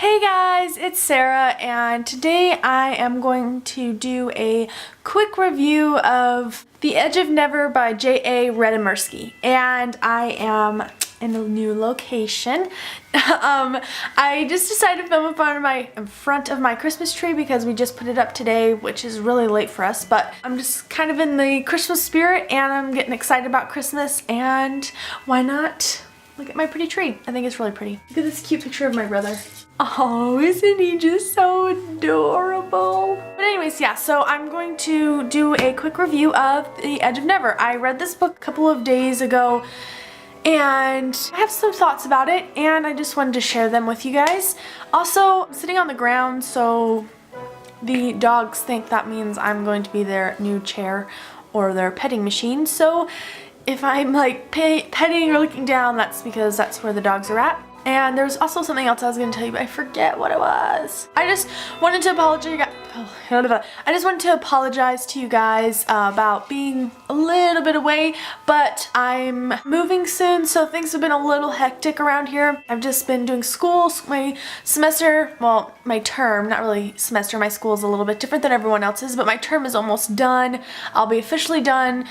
Hey guys, it's Sarah, and today I am going to do a quick review of The Edge of Never by J.A. Redemirsky, and I am in a new location. I just decided to film in front of my Christmas tree because we just put it up today, which is really late for us, but I'm just kind of in the Christmas spirit and I'm getting excited about Christmas, and why not look at my pretty tree? I think it's really pretty. Look at this cute picture of my brother. Oh, isn't he just so adorable? But anyways, yeah, so I'm going to do a quick review of The Edge of Never. I read this book a couple of days ago and I have some thoughts about it and I just wanted to share them with you guys. Also, I'm sitting on the ground, so the dogs think that means I'm going to be their new chair or their petting machine. So if I'm like petting or looking down, that's because that's where the dogs are at. And there's also something else I was going to tell you, but I forget what it was. I just wanted to apologize to you guys about being a little bit away, but I'm moving soon, so things have been a little hectic around here. I've just been doing school, my semester, well, my term, not really semester, my school is a little bit different than everyone else's, but my term is almost done. I'll be officially done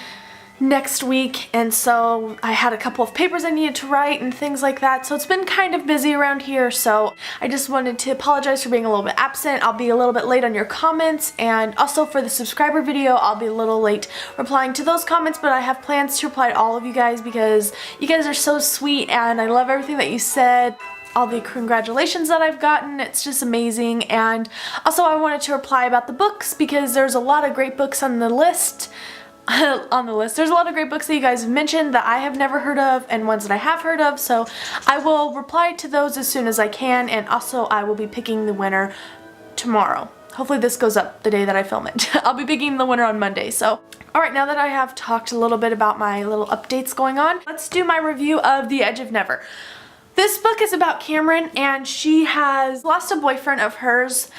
next week, and so I had a couple of papers I needed to write and things like that, so it's been kind of busy around here. So I just wanted to apologize for being a little bit absent. I'll be a little bit late on your comments, and also for the subscriber video I'll be a little late replying to those comments, but I have plans to reply to all of you guys because you guys are so sweet and I love everything that you said, all the congratulations that I've gotten. It's just amazing. And also I wanted to reply about the books because there's a lot of great books on the list. There's a lot of great books that you guys have mentioned that I have never heard of and ones that I have heard of, so I will reply to those as soon as I can, and also I will be picking the winner tomorrow. Hopefully this goes up the day that I film it. I'll be picking the winner on Monday. So alright, now that I have talked a little bit about my little updates going on, let's do my review of The Edge of Never. This book is about Cameron, and she has lost a boyfriend of hers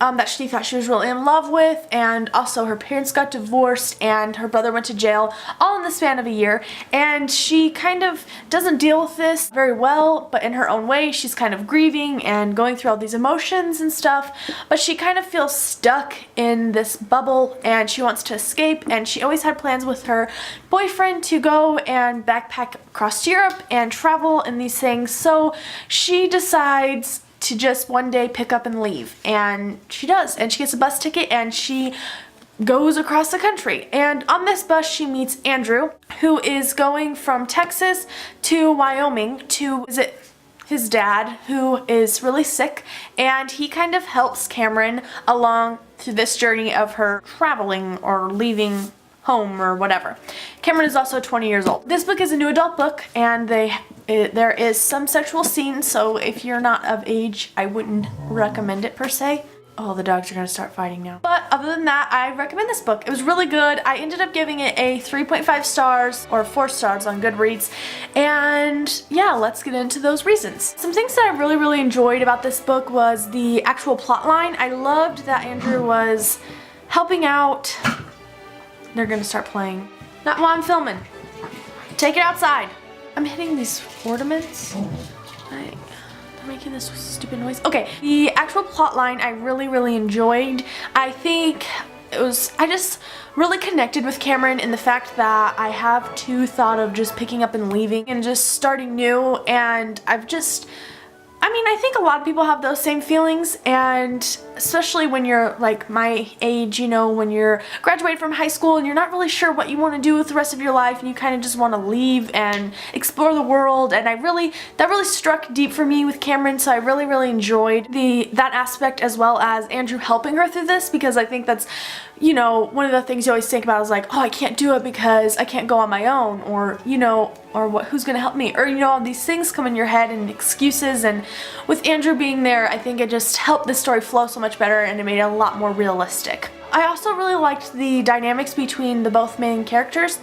that she thought she was really in love with, and also her parents got divorced and her brother went to jail, all in the span of a year, and she kind of doesn't deal with this very well, but in her own way she's kind of grieving and going through all these emotions and stuff, but she kind of feels stuck in this bubble and she wants to escape, and she always had plans with her boyfriend to go and backpack across Europe and travel and these things, so she decides to just one day pick up and leave, and she does, and she gets a bus ticket and she goes across the country, and on this bus she meets Andrew, who is going from Texas to Wyoming to visit his dad, who is really sick, and he kind of helps Cameron along through this journey of her traveling or leaving home or whatever. Cameron is also 20 years old. This book is a new adult book, and there is some sexual scenes, so if you're not of age, I wouldn't recommend it per se. Oh, the dogs are gonna start fighting now. But other than that, I recommend this book. It was really good. I ended up giving it a 3.5 stars or 4 stars on Goodreads, and yeah, let's get into those reasons. Some things that I really enjoyed about this book was the actual plot line. I loved that Andrew was helping out. They're gonna start playing. Not while I'm filming. Take it outside. I'm hitting these ornaments. They're making this stupid noise. Okay, the actual plot line I really enjoyed. I think I just really connected with Cameron in the fact that I have too thought of just picking up and leaving and just starting new, and I think a lot of people have those same feelings, and especially when you're like my age, you know, when you're graduated from high school and you're not really sure what you want to do with the rest of your life and you kind of just want to leave and explore the world, and that really struck deep for me with Cameron, so I really enjoyed that aspect, as well as Andrew helping her through this, because I think that's, you know, one of the things you always think about is like, oh, I can't do it because I can't go on my own, or, you know, or who's gonna help me, or, you know, all these things come in your head and excuses, and with Andrew being there, I think it just helped the story flow so much better and it made it a lot more realistic. I also really liked the dynamics between the both main characters,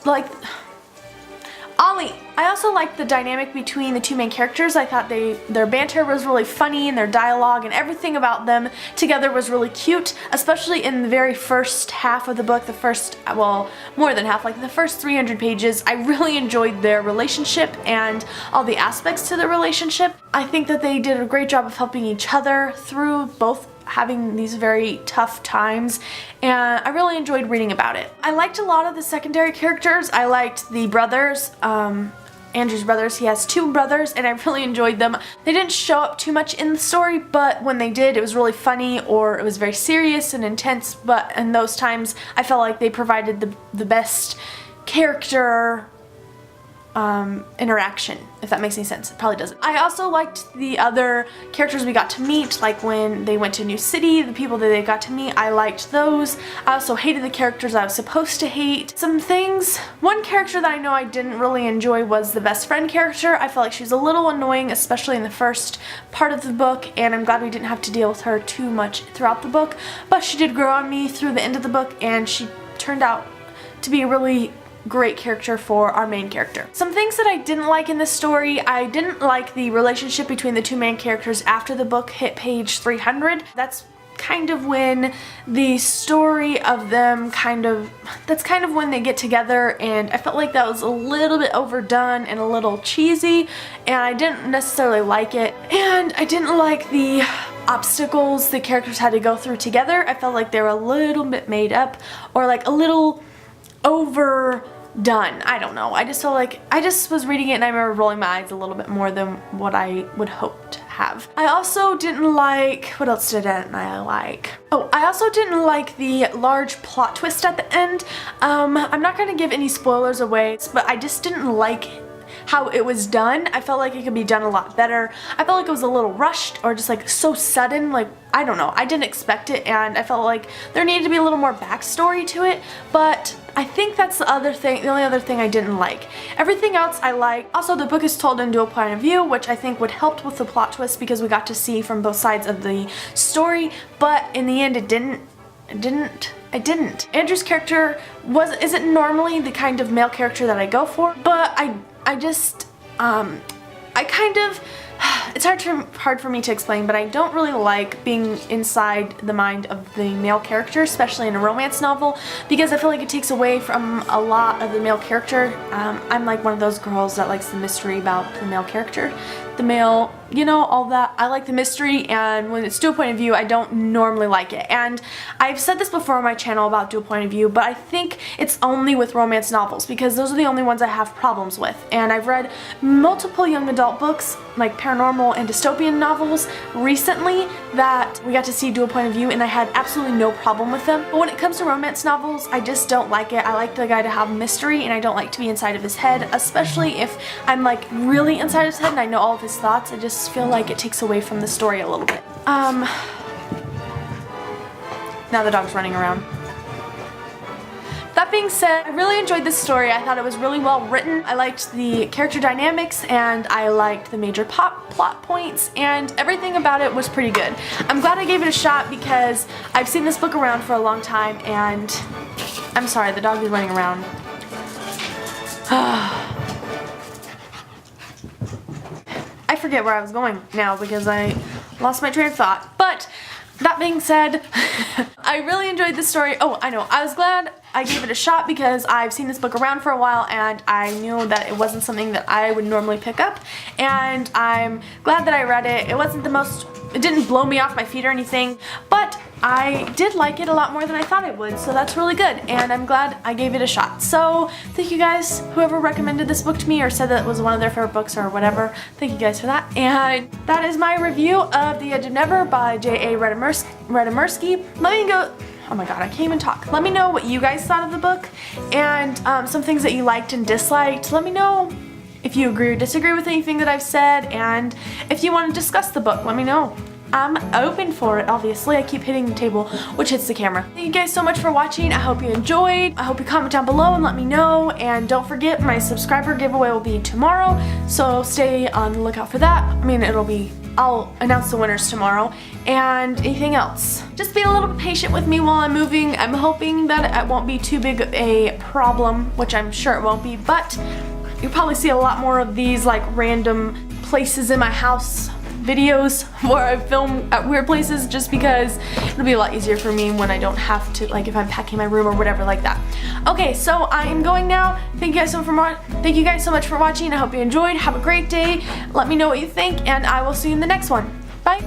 like, Ollie! I also liked the dynamic between the two main characters. I thought their banter was really funny, and their dialogue and everything about them together was really cute, especially in the very first half of the book, the first, well, more than half, like the first 300 pages. I really enjoyed their relationship and all the aspects to the relationship. I think that they did a great job of helping each other through both having these very tough times, and I really enjoyed reading about it. I liked a lot of the secondary characters. I liked the brothers, Andrew's brothers. He has two brothers, and I really enjoyed them. They didn't show up too much in the story, but when they did, it was really funny, or it was very serious and intense, but in those times I felt like they provided the best character interaction, if that makes any sense. It probably doesn't. I also liked the other characters we got to meet, like when they went to a new city, the people that they got to meet, I liked those. I also hated the characters I was supposed to hate. Some things, one character that I know I didn't really enjoy was the best friend character. I felt like she was a little annoying, especially in the first part of the book, and I'm glad we didn't have to deal with her too much throughout the book, but she did grow on me through the end of the book, and she turned out to be a really great character for our main character. Some things that I didn't like in this story, I didn't like the relationship between the two main characters after the book hit page 300. That's kind of when the story of them that's kind of when they get together, and I felt like that was a little bit overdone and a little cheesy, and I didn't necessarily like it. And I didn't like the obstacles the characters had to go through together. I felt like they were a little bit made up, or like a little overdone. I don't know. I just felt like I just was reading it and I remember rolling my eyes a little bit more than what I would hope to have. I also didn't like, what else didn't I like? Oh, I also didn't like the large plot twist at the end. I'm not going to give any spoilers away, but I just didn't like how it was done. I felt like it could be done a lot better. I felt like it was a little rushed, or just like so sudden, like I don't know. I didn't expect it, and I felt like there needed to be a little more backstory to it, but I think that's the only other thing I didn't like. Everything else I like. Also, the book is told in dual point of view, which I think would help with the plot twist because we got to see from both sides of the story, but in the end it didn't. I didn't. Andrew's character isn't normally the kind of male character that I go for, but I just, it's hard for me to explain, but I don't really like being inside the mind of the male character, especially in a romance novel, because I feel like it takes away from a lot of the male character. I'm like one of those girls that likes the mystery about the male character. The male, you know, all that. I like the mystery, and when it's dual point of view, I don't normally like it. And I've said this before on my channel about dual point of view, but I think it's only with romance novels because those are the only ones I have problems with. And I've read multiple young adult books, like paranormal and dystopian novels recently, that we got to see dual point of view, and I had absolutely no problem with them. But when it comes to romance novels, I just don't like it. I like the guy to have mystery, and I don't like to be inside of his head, especially if I'm like really inside his head and I know all of his thoughts. I just feel like it takes away from the story a little bit. Now the dog's running around. That being said, I really enjoyed this story. I thought it was really well written. I liked the character dynamics, and I liked the major plot points, and everything about it was pretty good. I'm glad I gave it a shot because I've seen this book around for a long time, and I'm sorry, the dog is running around. I forget where I was going now because I lost my train of thought. But that being said, I really enjoyed this story. Oh, I know. I was glad I gave it a shot because I've seen this book around for a while, and I knew that it wasn't something that I would normally pick up. And I'm glad that I read it. It didn't blow me off my feet or anything, but I did like it a lot more than I thought it would, so that's really good, and I'm glad I gave it a shot. So thank you guys, whoever recommended this book to me or said that it was one of their favorite books or whatever. Thank you guys for that. And that is my review of The Edge of Never by J.A. Redimersky. Let me go. Oh my god, I can't even talk. Let me know what you guys thought of the book, and some things that you liked and disliked. Let me know if you agree or disagree with anything that I've said, and if you want to discuss the book, let me know. I'm open for it, obviously. I keep hitting the table, which hits the camera. Thank you guys so much for watching. I hope you enjoyed. I hope you comment down below and let me know. And don't forget, my subscriber giveaway will be tomorrow, so stay on the lookout for that. I mean, I'll announce the winners tomorrow. And anything else. Just be a little bit patient with me while I'm moving. I'm hoping that it won't be too big of a problem, which I'm sure it won't be, but You'll probably see a lot more of these like random places in my house videos where I film at weird places, just because it'll be a lot easier for me when I don't have to, like if I'm packing my room or whatever like that. Okay, so I am going now. Thank you guys so much for watching. I hope you enjoyed. Have a great day. Let me know what you think, and I will see you in the next one. Bye.